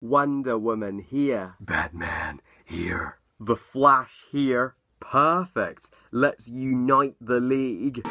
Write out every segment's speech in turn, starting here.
Wonder Woman here. Batman here. The Flash here. Perfect. Let's unite the League.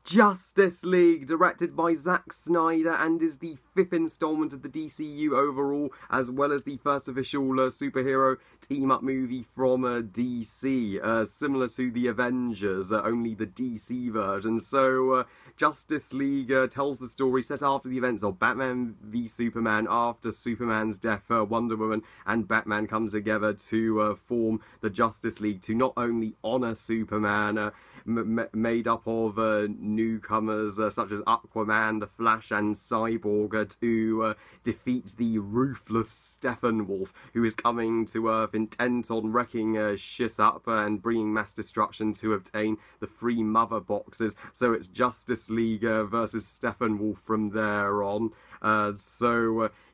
Justice League, directed by Zack Snyder, and is the 5th installment of the DCEU overall, as well as the first official superhero team-up movie from DC, similar to the Avengers, only the DC version. So, Justice League tells the story set after the events of Batman v Superman. After Superman's death, Wonder Woman and Batman come together to form the Justice League to not only honour Superman, made up of newcomers such as Aquaman, the Flash and Cyborg, to defeat the ruthless Steppenwolf, who is coming to Earth intent on wrecking shit up and bringing mass destruction to obtain the 3 mother boxes. So it's Justice League versus Steppenwolf from there on.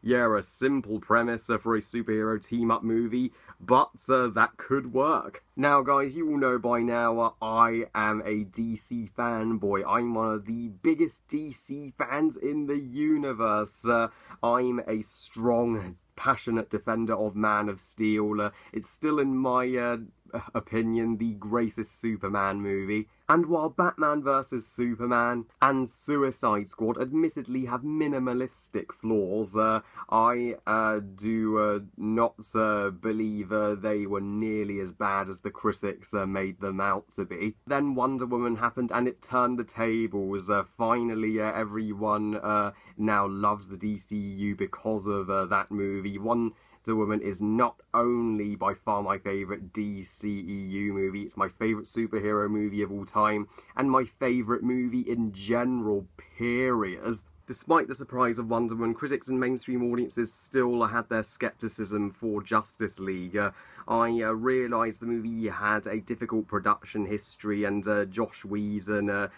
Yeah, a simple premise for a superhero team-up movie, but that could work. Now, guys, you all know by now I am a DC fanboy. I'm one of the biggest DC fans in the universe. I'm a strong, passionate defender of Man of Steel. It's still, in my opinion, the greatest Superman movie. And while Batman vs Superman and Suicide Squad admittedly have minimalistic flaws, I do not believe they were nearly as bad as the critics made them out to be. Then Wonder Woman happened and it turned the tables. Finally, everyone now loves the DCEU because of that movie. Wonder Woman is not only by far my favourite DCEU movie, it's my favourite superhero movie of all time, and my favourite movie in general, period. Despite the surprise of Wonder Woman, critics and mainstream audiences still had their scepticism for Justice League. I realised the movie had a difficult production history and Josh Whedon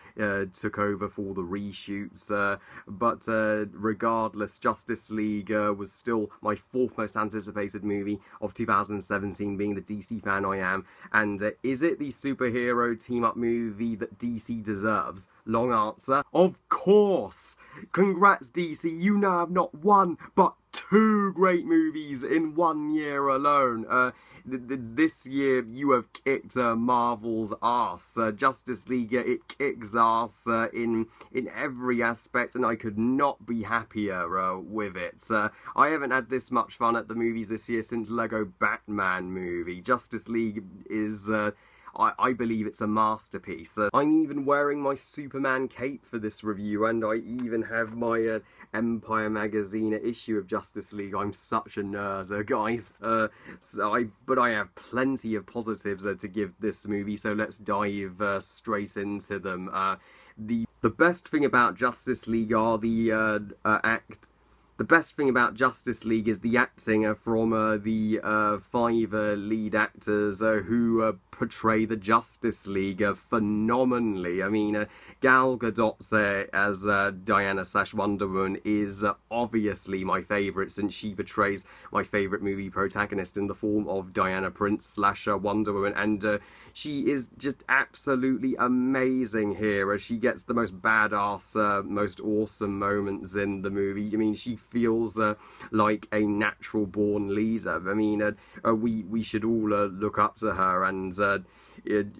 took over for the reshoots, but regardless, Justice League was still my 4th most anticipated movie of 2017, being the DC fan I am. And is it the superhero team-up movie that DC deserves? Long answer, of course! Congrats, DC, you now have not 1, but 2 great movies in 1 year alone. This year you have kicked Marvel's ass. Justice League, it kicks ass in every aspect, and I could not be happier with it. I haven't had this much fun at the movies this year since Lego Batman movie. Justice League is... I believe it's a masterpiece. I'm even wearing my Superman cape for this review, and I even have my Empire magazine issue of Justice League. I'm such a nerd, guys. But I have plenty of positives to give this movie, so let's dive straight into them. The best thing about Justice League are The best thing about Justice League is the acting from the 5 lead actors who portray the Justice League phenomenally. I mean, Gal Gadot as Diana/Wonder Woman is obviously my favourite, since she portrays my favourite movie protagonist in the form of Diana Prince/Wonder Woman, and she is just absolutely amazing here, as she gets the most badass, most awesome moments in the movie. I mean, she feels like a natural born leader. I mean, we should all look up to her, and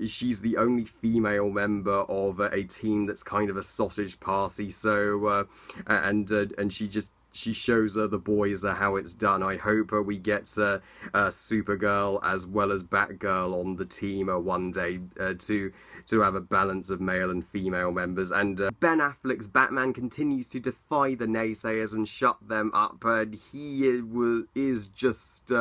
she's the only female member of a team that's kind of a sausage party. So and she shows the boys how it's done. I hope we get Supergirl as well as Batgirl on the team one day to have a balance of male and female members. And Ben Affleck's Batman continues to defy the naysayers and shut them up. He is just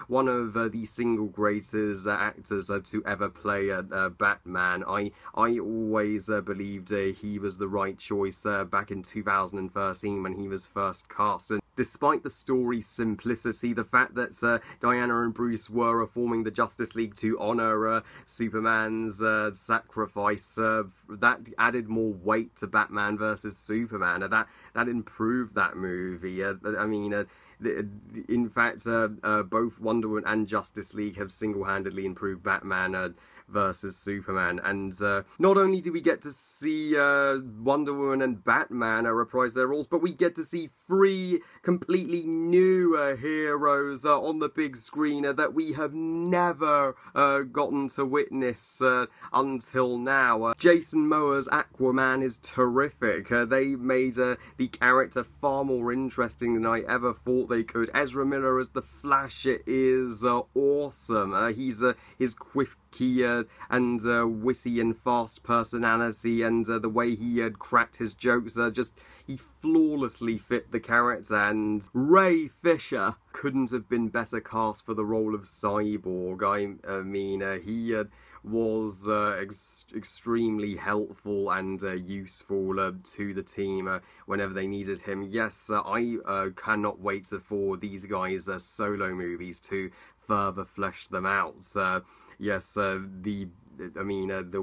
one of the single greatest actors to ever play Batman. I always believed he was the right choice back in 2013 when he was first cast. And despite the story's simplicity, the fact that Diana and Bruce were forming the Justice League to honour Superman's sacrifice, that added more weight to Batman vs Superman. That improved that movie. I mean, in fact, both Wonder Woman and Justice League have single-handedly improved Batman versus Superman. And not only do we get to see Wonder Woman and Batman reprise their roles, but we get to see three completely new heroes on the big screen that we have never gotten to witness until now. Jason Momoa's Aquaman is terrific. They made the character far more interesting than I ever thought they could. Ezra Miller as the Flash is awesome. His quirky and witty and fast personality, and the way he had cracked his jokes, he flawlessly fit the character. And Ray Fisher couldn't have been better cast for the role of Cyborg. I mean, he was extremely helpful and useful to the team whenever they needed him. Yes, I cannot wait for these guys' solo movies to further flesh them out. Yes, the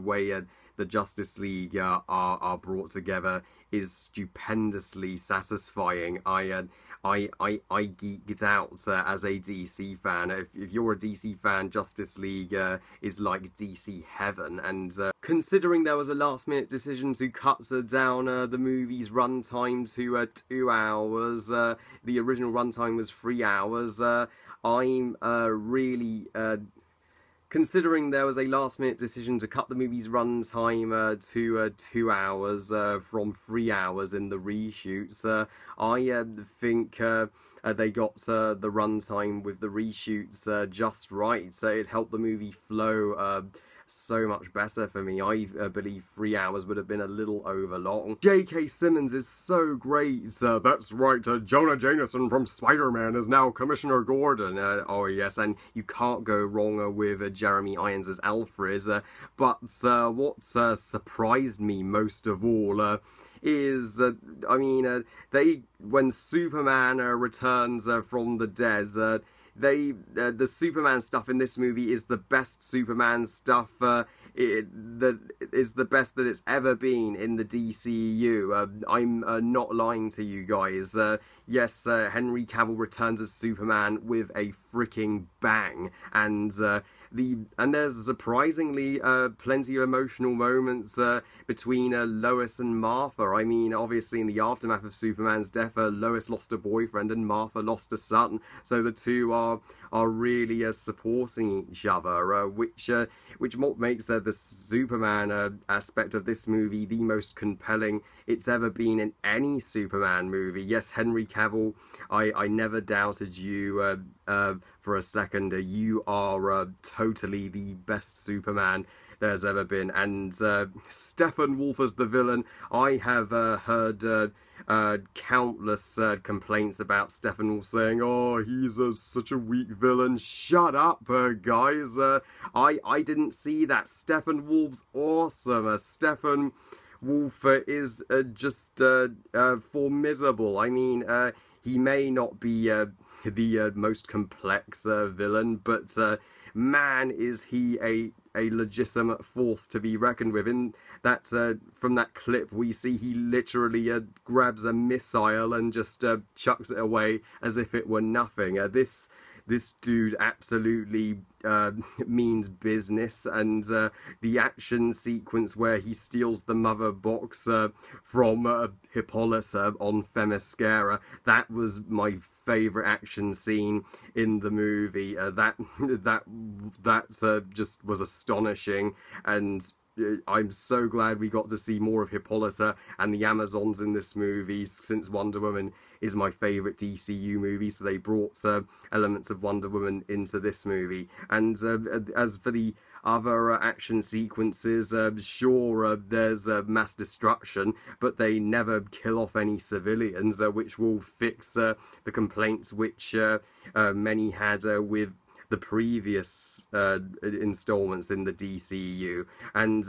way the Justice League are brought together is stupendously satisfying. I geeked out as a DC fan. If you're a DC fan, Justice League is like DC heaven. And considering there was a last-minute decision to cut down the movie's runtime to 2 hours, the original runtime was 3 hours. I'm really considering there was a last-minute decision to cut the movie's runtime to 2 hours from 3 hours in the reshoots, I think they got the runtime with the reshoots just right. So it helped the movie flow so much better for me. I believe 3 hours would have been a little over long. J.K. Simmons is so great. That's right, Jonah Jameson from Spider-Man is now Commissioner Gordon. Oh yes, and you can't go wrong with Jeremy Irons as Alfred. But what surprised me most of all is, when Superman returns from the dead, the Superman stuff in this movie is the best Superman stuff that is the best that it's ever been in the DCEU. I'm not lying to you guys. Yes, Henry Cavill returns as Superman with a freaking bang, and there's surprisingly plenty of emotional moments between Lois and Martha. I mean, obviously in the aftermath of Superman's death, Lois lost a boyfriend and Martha lost a son, so the two are really supporting each other, which makes the Superman aspect of this movie the most compelling it's ever been in any Superman movie. Yes, Henry Cavill, I never doubted you for a second. You are totally the best Superman there's ever been. And Steppenwolf as the villain, I have heard countless complaints about Steppenwolf, saying, oh, he's such a weak villain. Shut up, guys. I didn't see that. Steppenwolf's awesome. Steppenwolf is just formidable. I mean, he may not be the most complex villain, but man, is he a legitimate force to be reckoned with. In that, from that clip, we see he literally grabs a missile and just chucks it away as if it were nothing. This dude absolutely means business, and the action sequence where he steals the mother box from Hippolyta on Themyscira, that was my favourite action scene in the movie. That just was astonishing, and I'm so glad we got to see more of Hippolyta and the Amazons in this movie, since Wonder Woman is my favourite DCU movie, so they brought elements of Wonder Woman into this movie. And as for the other action sequences, sure, there's mass destruction, but they never kill off any civilians, which will fix the complaints which many had with the previous installments in the DCEU, and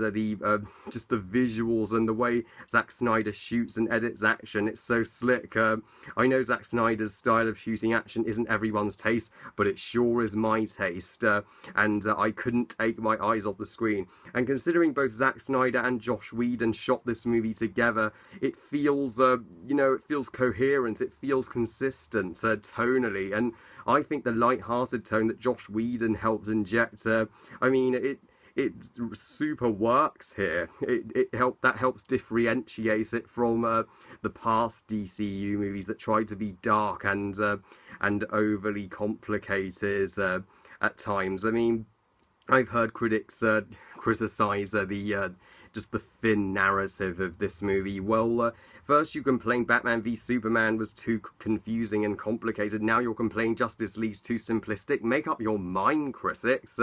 just the visuals and the way Zack Snyder shoots and edits action. It's so slick. I know Zack Snyder's style of shooting action isn't everyone's taste, but it sure is my taste, and I couldn't take my eyes off the screen. And considering both Zack Snyder and Joss Whedon shot this movie together, it feels, it feels coherent, it feels consistent tonally, and I think the light-hearted tone that Joss Whedon helped inject, it super works here. That helps differentiate it from the past DCU movies that tried to be dark and overly complicated at times. I mean, I've heard critics criticize just the thin narrative of this movie. Well, first you complain Batman v Superman was too confusing and complicated. Now you're complaining Justice League's too simplistic. Make up your mind, critics.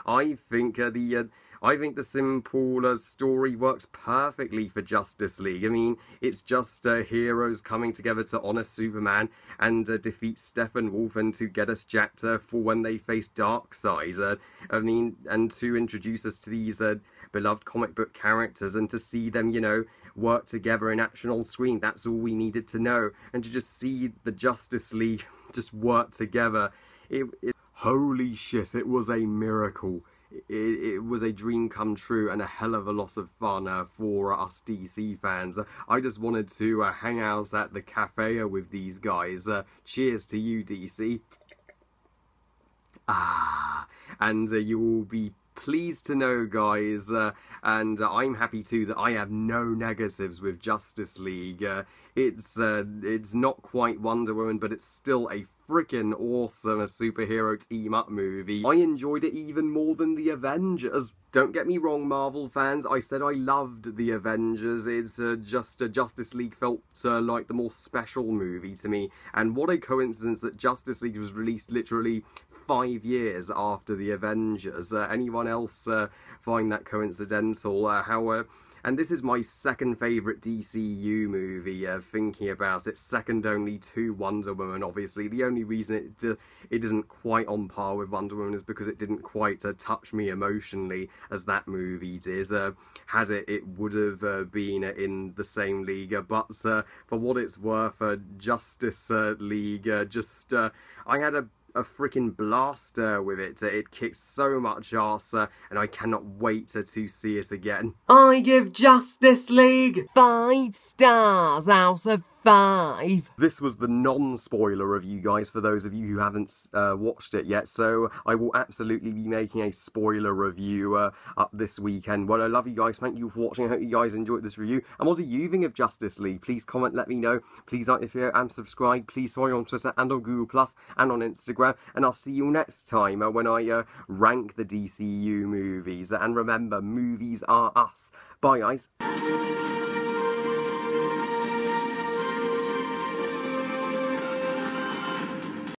I think the simple story works perfectly for Justice League. I mean, it's just heroes coming together to honour Superman and defeat Steppenwolf and to get us jacked for when they face Darkseid. And to introduce us to these beloved comic book characters and to see them, work together in action on screen. That's all we needed to know. And to just see the Justice League just work together. Holy shit, it was a miracle. It was a dream come true and a hell of a lot of fun for us DC fans. I just wanted to hang out at the cafe with these guys. Cheers to you, DC. And you will be pleased to know, guys, and I'm happy too, that I have no negatives with Justice League. It's not quite Wonder Woman, but it's still a freaking awesome superhero team-up movie. I enjoyed it even more than The Avengers. Don't get me wrong, Marvel fans, I said I loved The Avengers. It's just Justice League felt like the more special movie to me. And what a coincidence that Justice League was released literally 5 years after The Avengers. Anyone else find that coincidental? And this is my second favourite DCU movie, thinking about it, second only to Wonder Woman, obviously. The only reason it isn't quite on par with Wonder Woman is because it didn't quite touch me emotionally as that movie did. Had it would have been in the same league, but for what it's worth, Justice League, I had a freaking blast with it. It kicks so much ass, and I cannot wait to see it again. I give Justice League 5 stars out of 5. This was the non-spoiler review, guys, for those of you who haven't watched it yet, so I will absolutely be making a spoiler review up this weekend. Well, I love you guys, thank you for watching, I hope you guys enjoyed this review, and what do you think of Justice League? Please comment, let me know, please like the video and subscribe, please follow me on Twitter and on Google+, and on Instagram, and I'll see you next time when I rank the DCU movies, and remember, movies are us. Bye, guys.